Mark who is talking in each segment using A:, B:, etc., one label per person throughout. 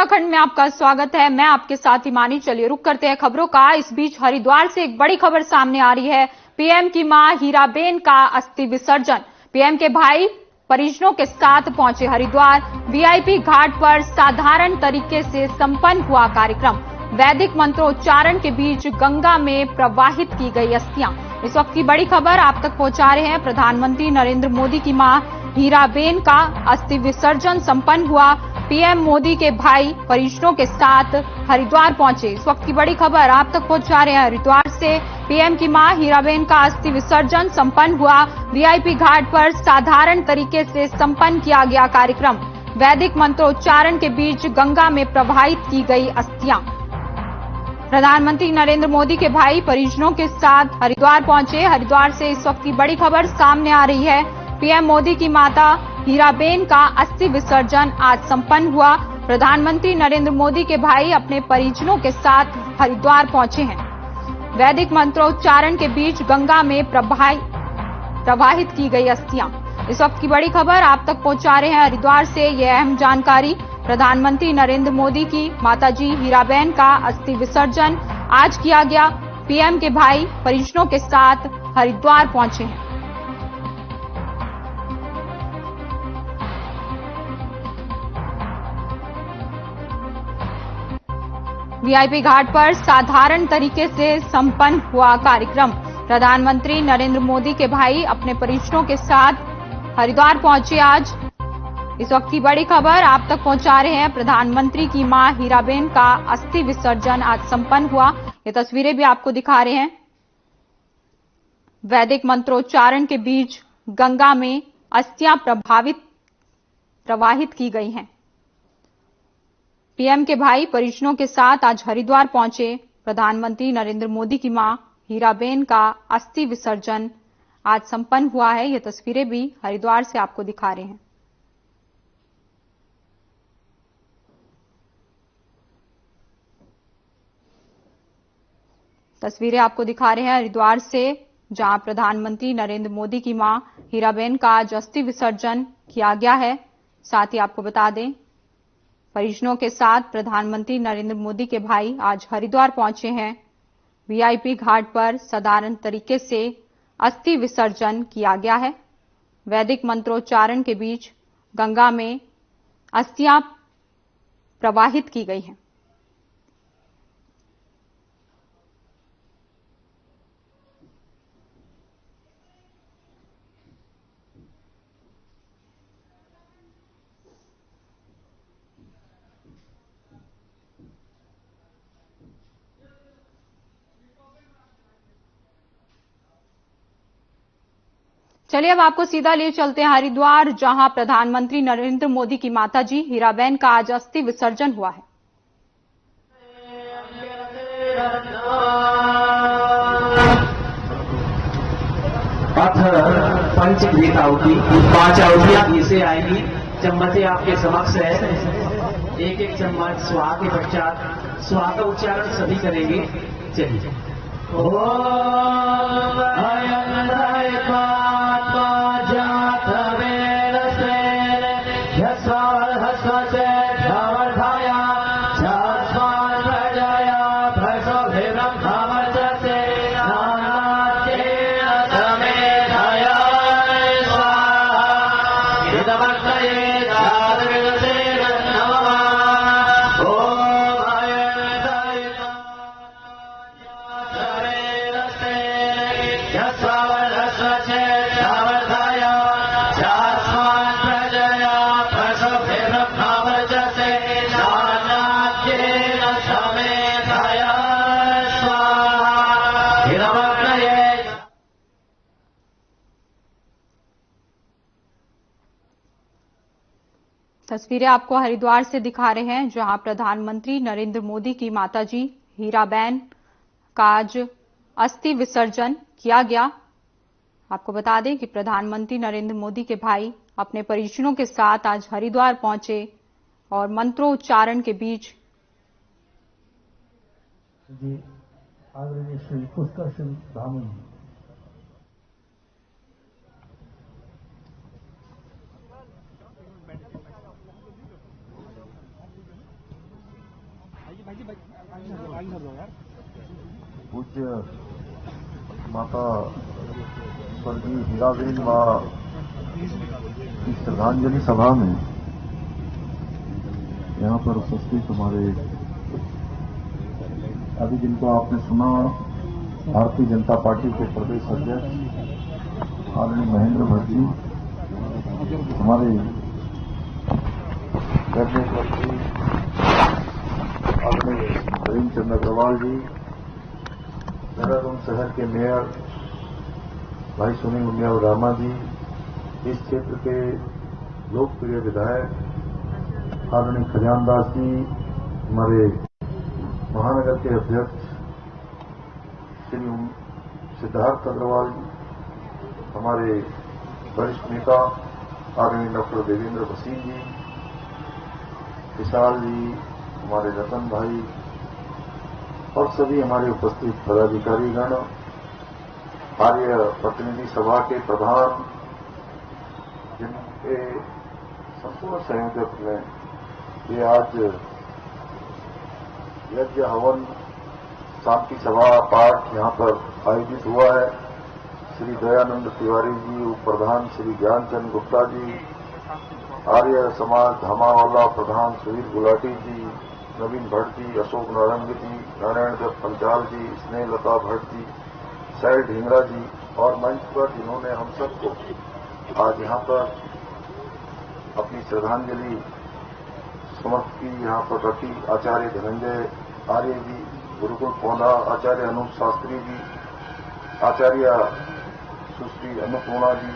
A: उत्तराखंड में आपका स्वागत है। मैं आपके साथ हिमानी। चलिए रुक करते हैं खबरों का। इस बीच हरिद्वार से एक बड़ी खबर सामने आ रही है। पीएम की मां हीराबेन का अस्थि विसर्जन। पीएम के भाई परिजनों के साथ पहुंचे हरिद्वार। वीआईपी घाट पर साधारण तरीके से संपन्न हुआ कार्यक्रम। वैदिक मंत्रोच्चारण के बीच गंगा में प्रवाहित की गई अस्थियां। इस वक्त की बड़ी खबर आप तक पहुंचा रहे हैं। प्रधानमंत्री नरेंद्र मोदी की मां हीराबेन का अस्थि विसर्जन संपन्न हुआ। पीएम मोदी के भाई परिजनों के साथ हरिद्वार पहुंचे। इस वक्त की बड़ी खबर आप तक पहुंचा रहे हैं हरिद्वार से। पीएम की मां हीराबेन का अस्थि विसर्जन संपन्न हुआ। वीआईपी घाट पर साधारण तरीके से संपन्न किया गया कार्यक्रम। वैदिक मंत्रोच्चारण के बीच गंगा में प्रवाहित की गई अस्थियां। प्रधानमंत्री नरेंद्र मोदी के भाई परिजनों के साथ हरिद्वार पहुंचे। हरिद्वार से इस वक्त की बड़ी खबर सामने आ रही है। पीएम मोदी की माता हीराबेन का अस्थि विसर्जन आज संपन्न हुआ। प्रधानमंत्री नरेंद्र मोदी के भाई अपने परिजनों के साथ हरिद्वार पहुंचे हैं। वैदिक मंत्रोच्चारण के बीच गंगा में प्रवाहित की गई अस्थियां। इस वक्त की बड़ी खबर आप तक पहुंचा रहे हैं हरिद्वार से। यह अहम जानकारी। प्रधानमंत्री नरेंद्र मोदी की माताजी हीराबेन का अस्थि विसर्जन आज किया गया। पीएम के भाई परिजनों के साथ हरिद्वार पहुंचे हैं। वीआईपी घाट पर साधारण तरीके से संपन्न हुआ कार्यक्रम। प्रधानमंत्री नरेंद्र मोदी के भाई अपने परिजनों के साथ हरिद्वार पहुंचे आज। इस वक्त की बड़ी खबर आप तक पहुंचा रहे हैं। प्रधानमंत्री की मां हीराबेन का अस्थि विसर्जन आज संपन्न हुआ। ये तस्वीरें भी आपको दिखा रहे हैं। वैदिक मंत्रोच्चारण के बीच गंगा में अस्थियां प्रवाहित की गई हैं। पीएम के भाई परिजनों के साथ आज हरिद्वार पहुंचे। प्रधानमंत्री नरेंद्र मोदी की मां हीराबेन का अस्थि विसर्जन आज संपन्न हुआ है। ये तस्वीरें भी हरिद्वार से आपको दिखा रहे हैं। तस्वीरें आपको दिखा रहे हैं हरिद्वार से, जहां प्रधानमंत्री नरेंद्र मोदी की मां हीराबेन का आज अस्थि विसर्जन किया गया है। साथ ही आपको बता दें, परिजनों के साथ प्रधानमंत्री नरेंद्र मोदी के भाई आज हरिद्वार पहुंचे हैं। वीआईपी घाट पर साधारण तरीके से अस्थि विसर्जन किया गया है। वैदिक मंत्रोच्चारण के बीच गंगा में अस्थियां प्रवाहित की गई हैं। चलिए अब आपको सीधा ले चलते हैं हरिद्वार, जहां प्रधानमंत्री नरेंद्र मोदी की माताजी हीराबेन का आज अस्थि विसर्जन हुआ है।
B: अथ पंचकृत आहुति, 5 आहुतियां घी आएंगी। चम्मचें आपके समक्ष है। एक एक चम्मच स्वाहा के पश्चात स्वाहा का उच्चारण सभी करेंगे। चलिए।
A: तस्वीरें आपको हरिद्वार से दिखा रहे हैं, जहां प्रधानमंत्री नरेंद्र मोदी की माताजी हीराबेन का आज अस्थि विसर्जन किया गया। आपको बता दें कि प्रधानमंत्री नरेंद्र मोदी के भाई अपने परिजनों के साथ आज हरिद्वार पहुंचे और मंत्रोच्चारण के बीच
C: आदरणीय श्री पुष्कर सिंह धामी पूज्य माता स्वर्गीय हीराबेन मां की श्रद्धांजलि सभा में यहाँ पर उपस्थित हमारे अभी जिनको आपने सुना भारतीय जनता पार्टी के प्रदेश अध्यक्ष आदरणीय महेंद्र भट्ट जी, हमारे कैबिनेट मंत्री आदरणीय नवीन चंद्र अग्रवाल जी, देहरादून शहर के मेयर भाई सुनील उनियाल रामा जी, इस क्षेत्र के लोकप्रिय विधायक आदरणीय खजान दास जी, हमारे महानगर के अध्यक्ष श्री सिद्धार्थ अग्रवाल, हमारे वरिष्ठ नेता आदरणीय डॉक्टर देवेंद्र भसीन जी, विशाल जी, हमारे रतन भाई और सभी हमारे उपस्थित पदाधिकारीगण, आर्य प्रतिनिधि सभा के प्रधान, जिनके संपूर्ण संयोजक में ये आज यज्ञ हवन शांति सभा पाठ यहाँ पर आयोजित हुआ है। श्री दयानंद तिवारी जी, उप प्रधान श्री ज्ञानचंद गुप्ता जी, आर्य समाज धामावाला प्रधान सुधीर गुलाटी जी, नवीन भट्ट जी, अशोक नारंग जी, नारायण दत्त पंचाल जी, स्नेहलता भट्ट जी, शैल ढींगरा जी और मंच पर जिन्होंने हम सबको आज यहाँ पर अपनी श्रद्धांजलि समर्पित की, यहाँ पर रखी, आचार्य धनंजय आर्य जी, गुरुकुल पौधा आचार्य अनूप शास्त्री जी, आचार्य सुश्री अन्नपूर्णा जी,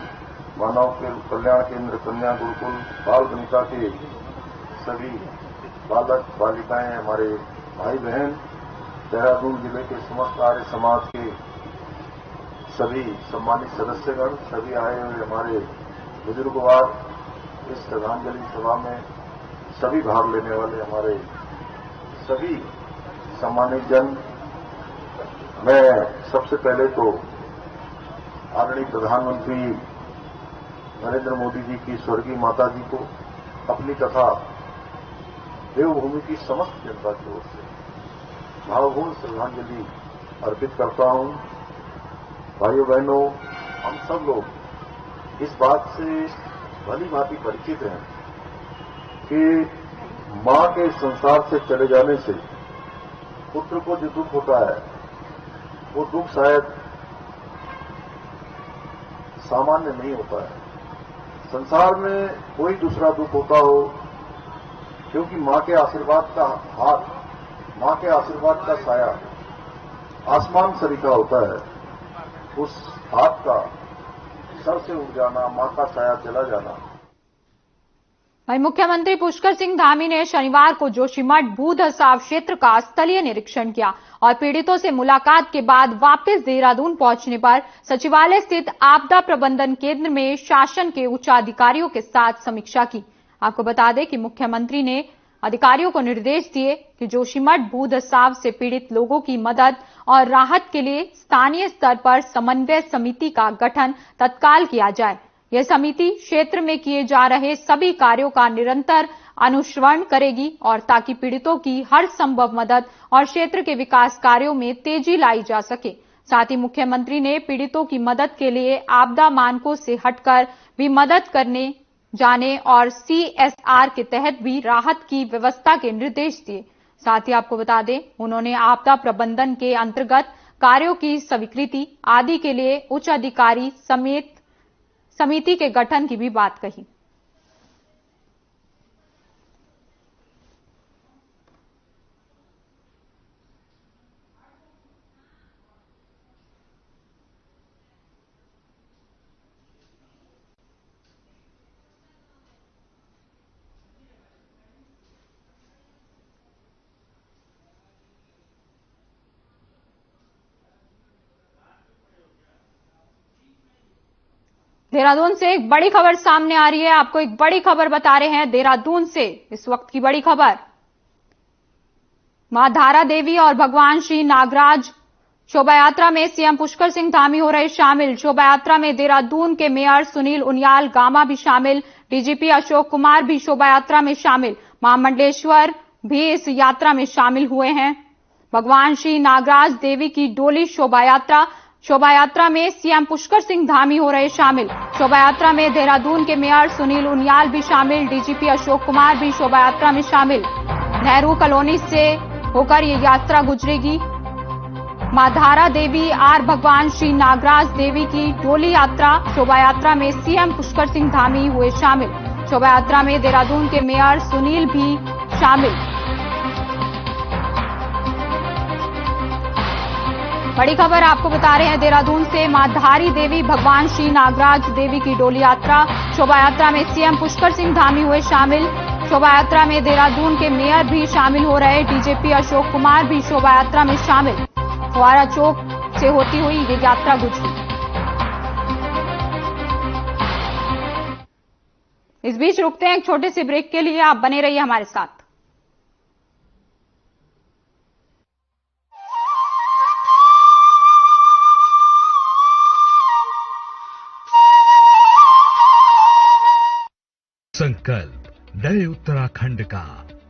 C: मानव के कल्याण केंद्र कन्या गुरुकुल बाल बनिका के सभी बालक बालिकाएं, हमारे भाई बहन, देहरादून जिले के समस्त आर्य समाज के सभी सम्मानित सदस्यगण, सभी आए हुए हमारे बुजुर्गवार, इस श्रद्धांजलि सभा में सभी भाग लेने वाले हमारे सभी सम्मानित जन, मैं सबसे पहले तो आदरणीय प्रधानमंत्री नरेंद्र मोदी जी की स्वर्गीय माता जी को अपनी तथा देवभूमि की समस्त जनता की ओर से भावपूर्ण श्रद्धांजलि अर्पित करता हूं। भाइयों बहनों, हम सब लोग इस बात से भली भांति परिचित हैं कि मां के संसार से चले जाने से पुत्र को जो दुख होता है, वो दुख शायद सामान्य नहीं होता है। संसार में कोई दूसरा दुख होता हो, क्योंकि मां के आशीर्वाद का हाथ, मां के आशीर्वाद का साया आसमान सरीखा होता है। उस हाथ का सर से उठ जाना, मां का साया चला जाना।
A: वहीं मुख्यमंत्री पुष्कर सिंह धामी ने शनिवार को जोशीमठ भूधसाव क्षेत्र का स्थलीय निरीक्षण किया और पीड़ितों से मुलाकात के बाद वापस देहरादून पहुंचने पर सचिवालय स्थित आपदा प्रबंधन केंद्र में शासन के उच्च अधिकारियों के साथ समीक्षा की। आपको बता दें कि मुख्यमंत्री ने अधिकारियों को निर्देश दिए कि जोशीमठ भूधसाव से पीड़ित लोगों की मदद और राहत के लिए स्थानीय स्तर पर समन्वय समिति का गठन तत्काल किया जाए। यह समिति क्षेत्र में किए जा रहे सभी कार्यों का निरंतर अनुश्रवण करेगी और ताकि पीड़ितों की हर संभव मदद और क्षेत्र के विकास कार्यों में तेजी लाई जा सके। साथ ही मुख्यमंत्री ने पीड़ितों की मदद के लिए आपदा मानकों से हटकर भी मदद करने जाने और CSR के तहत भी राहत की व्यवस्था के निर्देश दिए। साथ ही आपको बता दें, उन्होंने आपदा प्रबंधन के अंतर्गत कार्यों की स्वीकृति आदि के लिए उच्च अधिकारी समेत समिति के गठन की भी बात कही। देहरादून से एक बड़ी खबर सामने आ रही है। आपको एक बड़ी खबर बता रहे हैं देहरादून से। इस वक्त की बड़ी खबर, मां धारा देवी और भगवान श्री नागराज शोभा यात्रा में सीएम पुष्कर सिंह धामी हो रहे शामिल। शोभा यात्रा में देहरादून के मेयर सुनील उनियाल गामा भी शामिल, डीजीपी अशोक कुमार भी शोभा यात्रा में शामिल, महामंडलेश्वर भी इस यात्रा में शामिल हुए हैं। भगवान श्री नागराज देवी की डोली शोभा यात्रा में सीएम पुष्कर सिंह धामी हो रहे शामिल। शोभा यात्रा में देहरादून के मेयर सुनील उनियाल भी शामिल, डीजीपी अशोक कुमार भी शोभा यात्रा में शामिल। नेहरू कॉलोनी से होकर ये यात्रा गुजरेगी। मां धारा देवी और भगवान श्री नागराज देवी की डोली यात्रा शोभा यात्रा में सीएम पुष्कर सिंह धामी हुए शामिल। शोभा यात्रा में देहरादून के मेयर सुनील भी शामिल। बड़ी खबर आपको बता रहे हैं देहरादून से, मां धारी देवी भगवान श्री नागराज देवी की डोली यात्रा शोभा यात्रा में सीएम पुष्कर सिंह धामी हुए शामिल। शोभा यात्रा में देहरादून के मेयर भी शामिल हो रहे, डीजीपी अशोक कुमार भी शोभा यात्रा में शामिल। फुआरा चौक से होती हुई ये यात्रा गुजरी। इस बीच रुकते हैं एक छोटे से ब्रेक के लिए, आप बने रहिए हमारे साथ।
D: संकल्प नए उत्तराखंड का।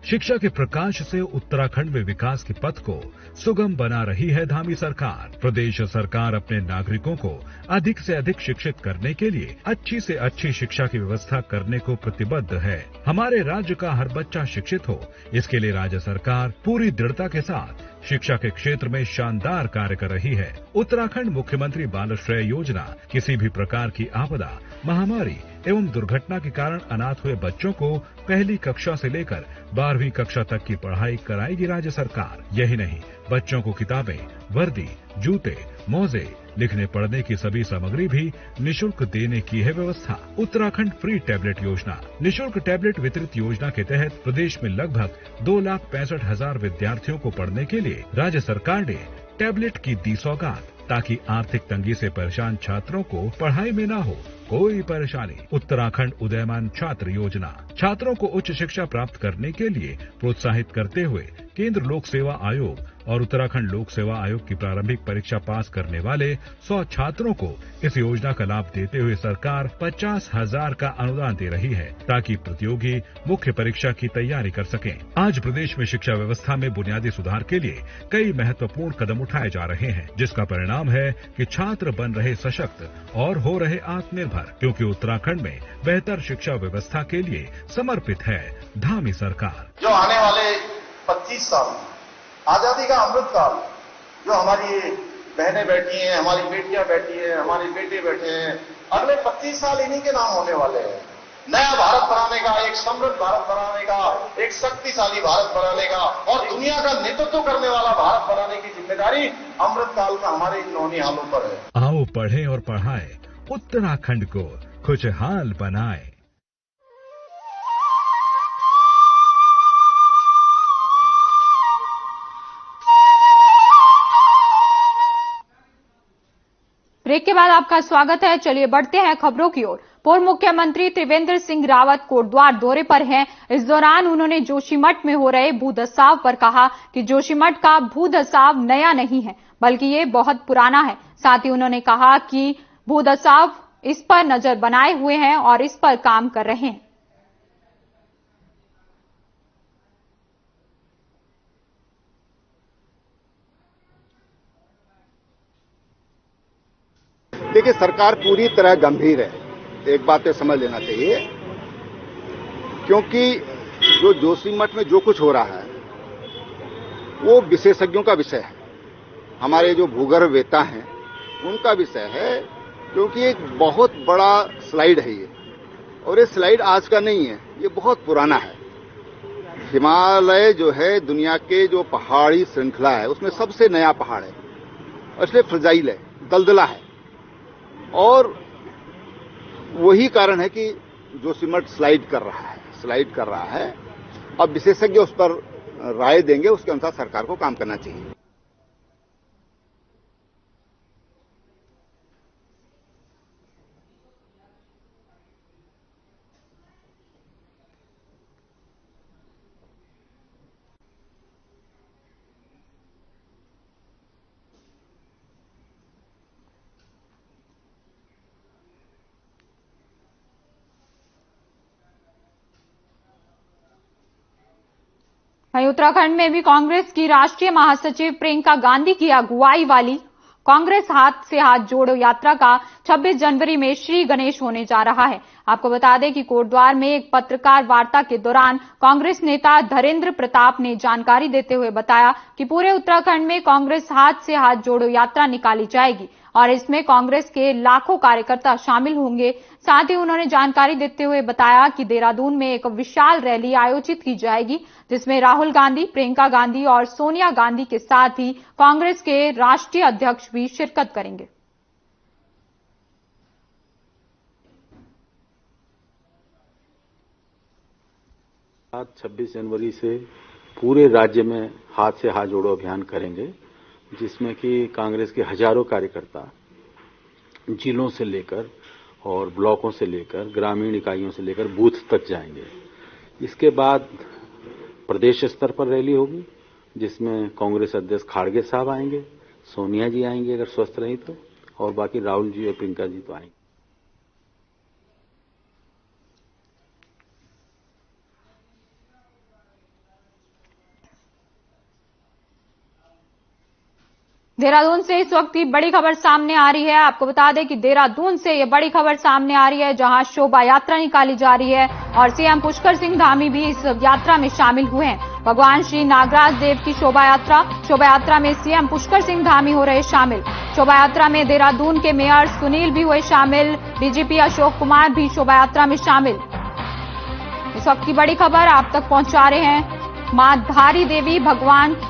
D: शिक्षा के प्रकाश से उत्तराखंड में विकास के पथ को सुगम बना रही है धामी सरकार। प्रदेश सरकार अपने नागरिकों को अधिक से अधिक शिक्षित करने के लिए अच्छी से अच्छी शिक्षा की व्यवस्था करने को प्रतिबद्ध है। हमारे राज्य का हर बच्चा शिक्षित हो, इसके लिए राज्य सरकार पूरी दृढ़ता के साथ शिक्षा के क्षेत्र में शानदार कार्य कर रही है। उत्तराखंड मुख्यमंत्री बाल श्रेय योजना किसी भी प्रकार की आपदा, महामारी एवं दुर्घटना के कारण अनाथ हुए बच्चों को पहली कक्षा से लेकर 12वीं कक्षा तक की पढ़ाई कराएगी राज्य सरकार। यही नहीं, बच्चों को किताबें, वर्दी, जूते, मोजे, लिखने पढ़ने की सभी सामग्री भी निशुल्क देने की है व्यवस्था। उत्तराखंड फ्री टैबलेट योजना। निशुल्क टैबलेट वितरित योजना के तहत प्रदेश में लगभग 2,65,000 विद्यार्थियों को पढ़ने के लिए राज्य सरकार ने टैबलेट की दी सौगात, ताकि आर्थिक तंगी से परेशान छात्रों को पढ़ाई में न हो कोई परेशानी। उत्तराखंड उदयमान छात्र योजना। छात्रों को उच्च शिक्षा प्राप्त करने के लिए प्रोत्साहित करते हुए केंद्र लोक सेवा आयोग और उत्तराखंड लोक सेवा आयोग की प्रारंभिक परीक्षा पास करने वाले 100 छात्रों को इस योजना का लाभ देते हुए सरकार 50,000 का अनुदान दे रही है, ताकि प्रतियोगी मुख्य परीक्षा की तैयारी कर सकें। आज प्रदेश में शिक्षा व्यवस्था में बुनियादी सुधार के लिए कई महत्वपूर्ण कदम उठाए जा रहे हैं, जिसका परिणाम है कि छात्र बन रहे सशक्त और हो रहे आत्मनिर्भर, क्योंकि उत्तराखंड में बेहतर शिक्षा व्यवस्था के लिए समर्पित है धामी सरकार।
C: जो आने वाले 25 साल आजादी का अमृत काल, जो हमारी बहनें बैठी हैं, हमारी बेटियां बैठी हैं, हमारे बेटे बैठे हैं, अगले 25 साल इन्हीं के नाम होने वाले हैं। नया भारत बनाने का, एक समृद्ध भारत बनाने का, एक शक्तिशाली भारत बनाने का और दुनिया का नेतृत्व करने वाला भारत बनाने की जिम्मेदारी अमृत काल का हमारे इन नौनिहालों पर है।
D: आओ पढ़ें और पढ़ाएं, उत्तराखंड को खुशहाल बनाएं।
A: ब्रेक के बाद आपका स्वागत है। चलिए बढ़ते हैं खबरों की ओर। पूर्व मुख्यमंत्री त्रिवेंद्र सिंह रावत कोटद्वार दौरे पर हैं। इस दौरान उन्होंने जोशीमठ में हो रहे भूधसाव पर कहा कि जोशीमठ का भूधसाव नया नहीं है, बल्कि ये बहुत पुराना है। साथ ही उन्होंने कहा कि भूधसाव इस पर नजर बनाए हुए हैं और इस पर काम कर रहे हैं।
E: देखिए, सरकार पूरी तरह गंभीर है, एक बात तो समझ लेना चाहिए, क्योंकि जो जोशीमठ में जो कुछ हो रहा है वो विशेषज्ञों का विषय है, हमारे जो भूगर्भवेत्ता हैं उनका विषय है, क्योंकि एक बहुत बड़ा स्लाइड है ये, और ये स्लाइड आज का नहीं है, ये बहुत पुराना है। हिमालय जो है दुनिया के जो पहाड़ी श्रृंखला है उसमें सबसे नया पहाड़ है, इसलिए फ्रजाइल है, दलदला है, और वही कारण है कि जोशीमठ स्लाइड कर रहा है। अब विशेषज्ञ उस पर राय देंगे, उसके अनुसार सरकार को काम करना चाहिए।
A: वहीं उत्तराखंड में भी कांग्रेस की राष्ट्रीय महासचिव प्रियंका गांधी की अगुवाई वाली कांग्रेस हाथ से हाथ जोड़ो यात्रा का 26 जनवरी में श्री गणेश होने जा रहा है। आपको बता दें कि कोटद्वार में एक पत्रकार वार्ता के दौरान कांग्रेस नेता धरेंद्र प्रताप ने जानकारी देते हुए बताया कि पूरे उत्तराखंड में कांग्रेस हाथ से हाथ जोड़ो यात्रा निकाली जाएगी और इसमें कांग्रेस के लाखों कार्यकर्ता शामिल होंगे। साथ ही उन्होंने जानकारी देते हुए बताया कि देहरादून में एक विशाल रैली आयोजित की जाएगी जिसमें राहुल गांधी, प्रियंका गांधी और सोनिया गांधी के साथ ही कांग्रेस के राष्ट्रीय अध्यक्ष भी शिरकत करेंगे।
F: आज 26 जनवरी से पूरे राज्य में हाथ से हाथ जोड़ो अभियान करेंगे, जिसमें कि कांग्रेस के हजारों कार्यकर्ता जिलों से लेकर और ब्लॉकों से लेकर ग्रामीण इकाइयों से लेकर बूथ तक जाएंगे। इसके बाद प्रदेश स्तर पर रैली होगी जिसमें कांग्रेस अध्यक्ष खाड़गे साहब आएंगे, सोनिया जी आएंगे अगर स्वस्थ रही तो, और बाकी राहुल जी और प्रियंका जी तो आएंगे।
A: देहरादून से इस वक्त की बड़ी खबर सामने आ रही है। आपको बता दें कि देहरादून से ये बड़ी खबर सामने आ रही है जहां शोभा यात्रा निकाली जा रही है और सीएम पुष्कर सिंह धामी भी इस यात्रा में शामिल हुए हैं। भगवान श्री नागराज देव की शोभा यात्रा में सीएम पुष्कर सिंह धामी हो रहे शामिल। शोभा यात्रा में देहरादून के मेयर सुनील भी हुए शामिल, डीजीपी अशोक कुमार भी शोभा यात्रा में शामिल। इस वक्त की बड़ी खबर आप तक पहुंचा रहे हैं। मां धारी देवी भगवान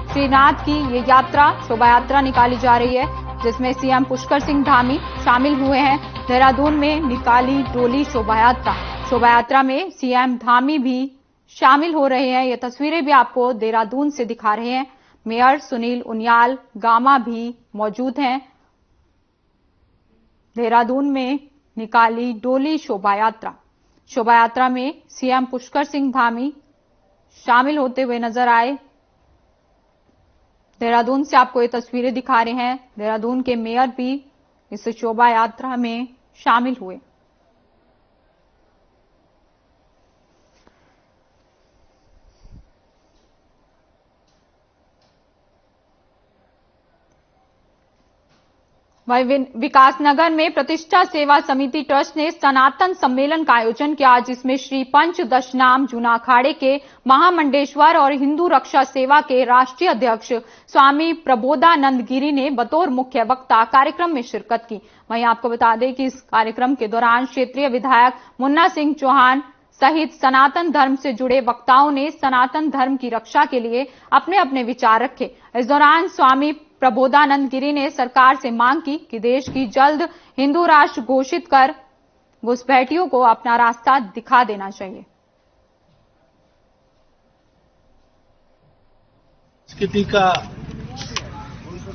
A: श्रीनाथ की ये यात्रा शोभा यात्रा निकाली जा रही है जिसमें सीएम पुष्कर सिंह धामी शामिल हुए हैं। देहरादून में निकाली डोली शोभा यात्रा में सीएम धामी भी शामिल हो रहे हैं। ये तस्वीरें भी आपको देहरादून से दिखा रहे हैं। मेयर सुनील उनियाल गामा भी मौजूद हैं। देहरादून में निकाली डोली शोभा यात्रा में सीएम पुष्कर सिंह धामी शामिल होते हुए नजर आए। देहरादून से आपको ये तस्वीरें दिखा रहे हैं। देहरादून के मेयर भी इस शोभा यात्रा में शामिल हुए। वहीं विकासनगर में प्रतिष्ठा सेवा समिति ट्रस्ट ने सनातन सम्मेलन का आयोजन किया जिसमें श्री पंच दशनाम जूना अखाड़े के महामंडेश्वर और हिंदू रक्षा सेवा के राष्ट्रीय अध्यक्ष स्वामी प्रबोधानंद गिरी ने बतौर मुख्य वक्ता कार्यक्रम में शिरकत की। वहीं आपको बता दें कि इस कार्यक्रम के दौरान क्षेत्रीय विधायक मुन्ना सिंह चौहान सहित सनातन धर्म से जुड़े वक्ताओं ने सनातन धर्म की रक्षा के लिए अपने अपने विचार रखे। इस दौरान स्वामी प्रबोधानंद गिरी ने सरकार से मांग की कि देश की जल्द हिंदू राष्ट्र घोषित कर घुसपैठियों को अपना रास्ता दिखा देना चाहिए।
G: संस्कृति का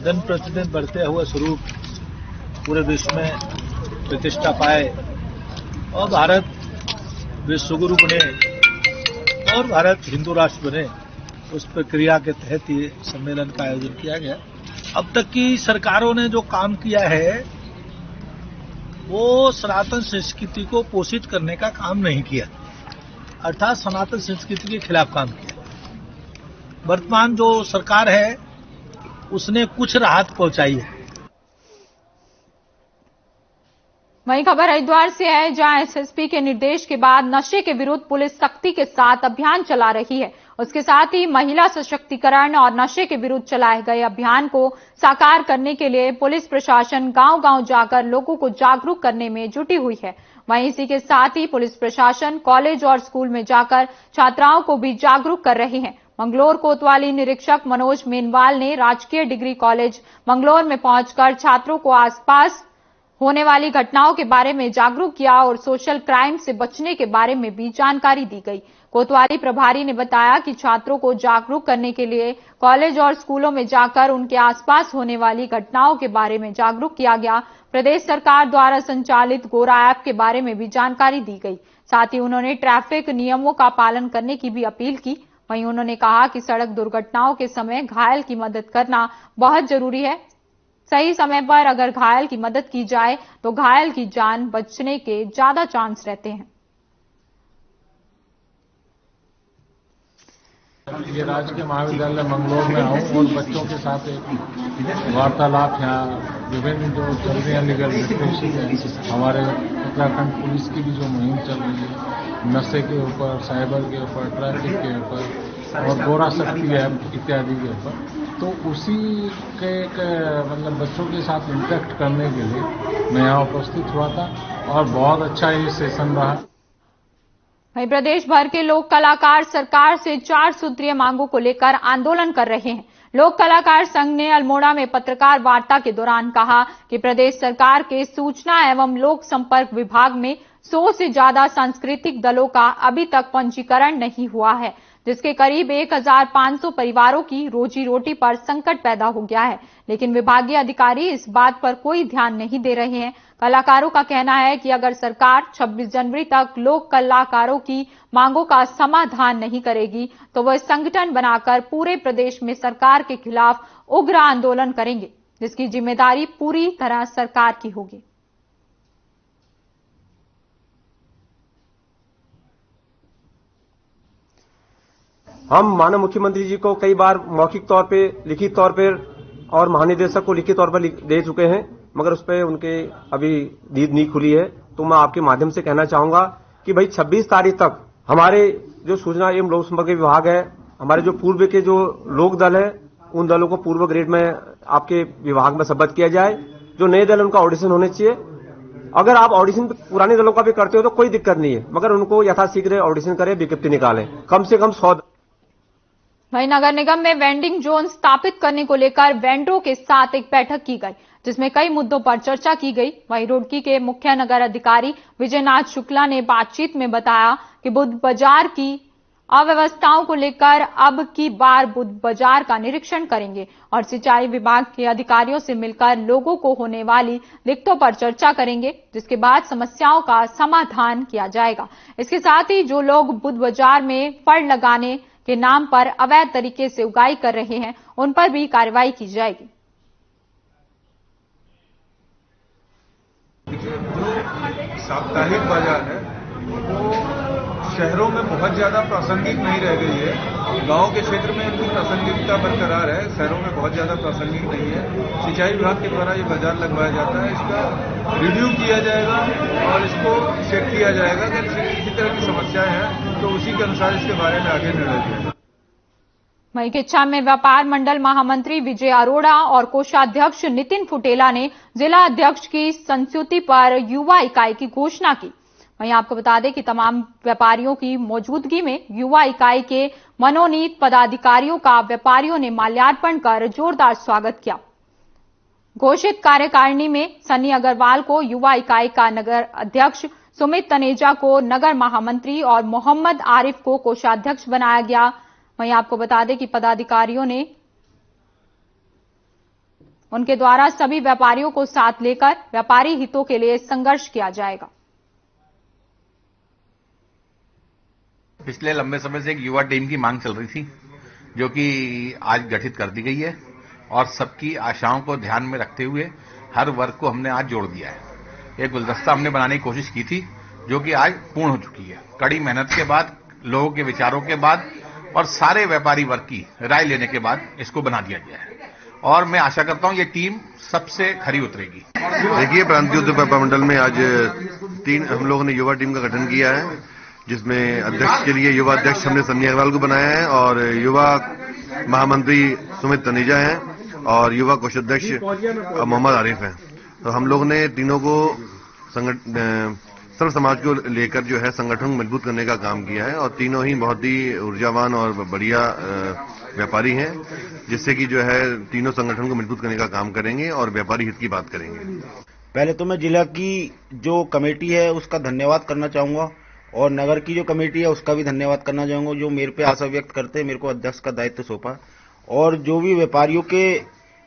G: दिन प्रतिदिन बढ़ते हुए स्वरूप पूरे विश्व में प्रतिष्ठा पाए और भारत विश्वगुरु बने और भारत हिंदू राष्ट्र बने, उस प्रक्रिया के तहत ये सम्मेलन का आयोजन किया गया। अब तक की सरकारों ने जो काम किया है वो सनातन संस्कृति को पोषित करने का काम नहीं किया, अर्थात सनातन संस्कृति के खिलाफ काम किया। वर्तमान जो सरकार है उसने कुछ राहत पहुंचाई है।
A: वहीं खबर हरिद्वार से है जहां एसएसपी के निर्देश के बाद नशे के विरुद्ध पुलिस सख्ती के साथ अभियान चला रही है। उसके साथ ही महिला सशक्तिकरण और नशे के विरुद्ध चलाए गए अभियान को साकार करने के लिए पुलिस प्रशासन गांव-गांव जाकर लोगों को जागरूक करने में जुटी हुई है। वहीं इसी के साथ ही पुलिस प्रशासन कॉलेज और स्कूल में जाकर छात्राओं को भी जागरूक कर रहे हैं। मंगलोर कोतवाली निरीक्षक मनोज मेनवाल ने राजकीय डिग्री कॉलेज मंगलोर में पहुंचकर छात्रों को आसपास होने वाली घटनाओं के बारे में जागरूक किया और सोशल क्राइम से बचने के बारे में भी जानकारी दी गई। कोतवाली प्रभारी ने बताया कि छात्रों को जागरूक करने के लिए कॉलेज और स्कूलों में जाकर उनके आसपास होने वाली घटनाओं के बारे में जागरूक किया गया। प्रदेश सरकार द्वारा संचालित गोरा ऐप के बारे में भी जानकारी दी गई। साथ ही उन्होंने ट्रैफिक नियमों का पालन करने की भी अपील की। वहीं उन्होंने कहा कि सड़क दुर्घटनाओं के समय घायल की मदद करना बहुत जरूरी है। सही समय पर अगर घायल की मदद की जाए तो घायल की जान बचने के ज्यादा चांस रहते हैं।
H: ये राजकीय महाविद्यालय मंगलौर में आऊं और बच्चों के साथ एक वार्तालाप यहाँ विभिन्न जो चल रही है लीगल लिटरेसी है, हमारे उत्तराखंड पुलिस की भी जो मुहिम चल रही है नशे के ऊपर, साइबर के ऊपर, ट्रैफिक के ऊपर और गोरा शक्ति ऐप इत्यादि के ऊपर, तो उसी के मतलब बच्चों के साथ इंटरेक्ट करने के लिए मैं यहाँ उपस्थित हुआ था और बहुत अच्छा ये सेशन रहा।
A: वहीं प्रदेश भर के लोक कलाकार सरकार से 4 सूत्रीय मांगों को लेकर आंदोलन कर रहे हैं। लोक कलाकार संघ ने अल्मोड़ा में पत्रकार वार्ता के दौरान कहा कि प्रदेश सरकार के सूचना एवं लोक संपर्क विभाग में 100 से ज्यादा सांस्कृतिक दलों का अभी तक पंजीकरण नहीं हुआ है, जिसके करीब 1500 परिवारों की रोजी रोटी पर संकट पैदा हो गया है। लेकिन विभागीय अधिकारी इस बात पर कोई ध्यान नहीं दे रहे हैं। कलाकारों का कहना है कि अगर सरकार 26 जनवरी तक लोक कलाकारों की मांगों का समाधान नहीं करेगी तो वह संगठन बनाकर पूरे प्रदेश में सरकार के खिलाफ उग्र आंदोलन करेंगे, जिसकी जिम्मेदारी पूरी तरह सरकार की होगी।
I: हम माननीय मुख्यमंत्री जी को कई बार मौखिक तौर पे, लिखित तौर पे और महानिदेशक को लिखित तौर पर दे चुके हैं, मगर उस पर उनके अभी नींद नहीं खुली है। तो मैं आपके माध्यम से कहना चाहूंगा कि भाई 26 तारीख तक हमारे जो सूचना एवं लोक संपर्क विभाग है, हमारे जो पूर्व के जो लोक दल है, उन दलों को पूर्व ग्रेड में आपके विभाग में सबद्ध किया जाए। जो नए दल उनका ऑडिशन होने चाहिए। अगर आप ऑडिशन पुराने दलों का भी करते हो तो कोई दिक्कत नहीं है, मगर उनको यथाशीघ्र ऑडिशन करें, विज्ञप्ति निकालें, कम से कम 100।
A: वहीं नगर निगम में वेंडिंग जोन स्थापित करने को लेकर वेंडरों के साथ एक बैठक की गई, जिसमें कई मुद्दों पर चर्चा की गई। वहीं रुड़की के मुख्य नगर अधिकारी विजयनाथ शुक्ला ने बातचीत में बताया कि बुध बाजार की अव्यवस्थाओं को लेकर अब की बार बुध बाजार का निरीक्षण करेंगे और सिंचाई विभाग के अधिकारियों से मिलकर लोगों को होने वाली दिक्कतों पर चर्चा करेंगे, जिसके बाद समस्याओं का समाधान किया जाएगा। इसके साथ ही जो लोग बुध बाजार में फड़ लगाने के नाम पर अवैध तरीके से उगाई कर रहे हैं, उन पर भी कार्रवाई की जाएगी।
J: जो साप्ताहिक बाजार है वो शहरों में बहुत ज्यादा प्रासंगिक नहीं रह गई है। गांव के क्षेत्र में इनकी प्रासंगिकता बरकरार है, शहरों में बहुत ज्यादा प्रासंगिक नहीं है। सिंचाई विभाग के द्वारा ये बाजार लगवाया जाता है, इसका रिव्यू किया जाएगा और इसको चेक किया जाएगा कि किसी तरह की समस्याएं हैं तो उसी के अनुसार इसके बारे में आगे निर्णय लिया जाएगा।
A: वहीं किच्चा में व्यापार मंडल महामंत्री विजय अरोड़ा और कोषाध्यक्ष नितिन फुटेला ने जिला अध्यक्ष की संस्तुति पर युवा इकाई की घोषणा की। वहीं आपको बता दें कि तमाम व्यापारियों की मौजूदगी में युवा इकाई के मनोनीत पदाधिकारियों का व्यापारियों ने माल्यार्पण कर जोरदार स्वागत किया। घोषित कार्यकारिणी में सन्नी अग्रवाल को युवा इकाई का नगर अध्यक्ष, सुमित तनेजा को नगर महामंत्री और मोहम्मद आरिफ को कोषाध्यक्ष बनाया गया। वहीं आपको बता दें कि पदाधिकारियों ने उनके द्वारा सभी व्यापारियों को साथ लेकर व्यापारी हितों के लिए संघर्ष किया जाएगा।
K: पिछले लंबे समय से एक युवा टीम की मांग चल रही थी, जो कि आज गठित कर दी गई है और सबकी आशाओं को ध्यान में रखते हुए हर वर्ग को हमने आज जोड़ दिया है। एक गुलदस्ता हमने बनाने की कोशिश की थी, जो कि आज पूर्ण हो चुकी है। कड़ी मेहनत के बाद, लोगों के विचारों के बाद और सारे व्यापारी वर्ग की राय लेने के बाद इसको बना दिया गया है और मैं आशा करता हूं ये टीम सबसे खरी उतरेगी।
C: देखिए, प्रांतीय उद्योग व्यापार मंडल में आज हम लोगों ने युवा टीम का गठन किया है, जिसमें अध्यक्ष के लिए युवा अध्यक्ष हमने सन्नी अग्रवाल को बनाया है और युवा महामंत्री सुमित तनेजा हैं और युवा कोषाध्यक्ष मोहम्मद आरिफ हैं। तो हम लोग ने तीनों को सर्व समाज को लेकर जो है संगठन मजबूत करने का काम किया है और तीनों ही बहुत ही ऊर्जावान और बढ़िया व्यापारी हैं, जिससे कि जो है तीनों संगठन को मजबूत करने का काम करेंगे और व्यापारी हित की बात करेंगे।
L: पहले तो मैं जिला की जो कमेटी है उसका धन्यवाद करना चाहूंगा और नगर की जो कमेटी है उसका भी धन्यवाद करना चाहूंगा, जो मेरे पे आशा व्यक्त करते हैं, मेरे को अध्यक्ष का दायित्व सौंपा। और जो भी व्यापारियों के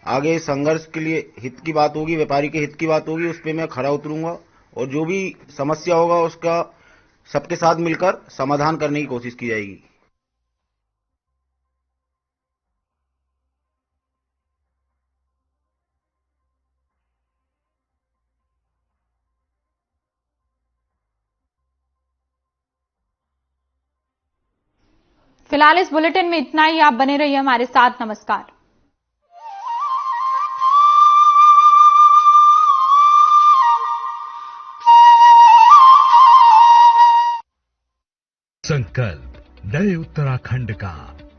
L: आगे संघर्ष के लिए हित की बात होगी, व्यापारी के हित की बात होगी, उस पर मैं खड़ा उतरूंगा और जो भी समस्या होगा उसका सबके साथ मिलकर समाधान करने की कोशिश की जाएगी।
A: फिलहाल इस बुलेटिन में इतना ही। आप बने रहिए हमारे साथ। नमस्कार।
D: संकल्प नए उत्तराखंड का।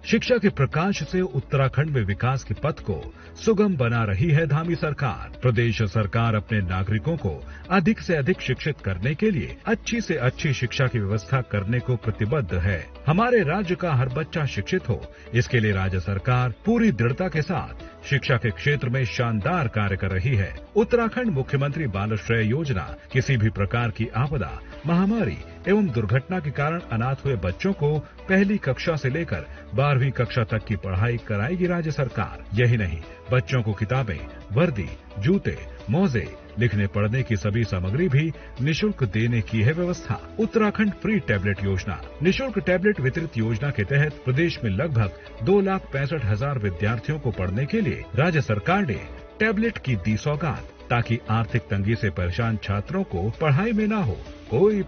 D: शिक्षा के प्रकाश से उत्तराखंड में विकास के पथ को सुगम बना रही है धामी सरकार। प्रदेश सरकार अपने नागरिकों को अधिक से अधिक शिक्षित करने के लिए अच्छी से अच्छी शिक्षा की व्यवस्था करने को प्रतिबद्ध है। हमारे राज्य का हर बच्चा शिक्षित हो, इसके लिए राज्य सरकार पूरी दृढ़ता के साथ शिक्षा के क्षेत्र में शानदार कार्य कर रही है। उत्तराखंड मुख्यमंत्री बाल श्रेय योजना किसी भी प्रकार की आपदा, महामारी एवं दुर्घटना के कारण अनाथ हुए बच्चों को पहली कक्षा से लेकर 12वीं कक्षा तक की पढ़ाई कराएगी राज्य सरकार। यही नहीं, बच्चों को किताबें, वर्दी, जूते, मोजे, लिखने पढ़ने की सभी सामग्री भी निःशुल्क देने की है व्यवस्था। उत्तराखंड फ्री टैबलेट योजना। निःशुल्क टैबलेट वितरित योजना के तहत प्रदेश में लगभग 2,65,000 विद्यार्थियों को पढ़ने के लिए राज्य सरकार ने टैबलेट की दी सौगात, ताकि आर्थिक तंगी से परेशान छात्रों को पढ़ाई में न हो कोई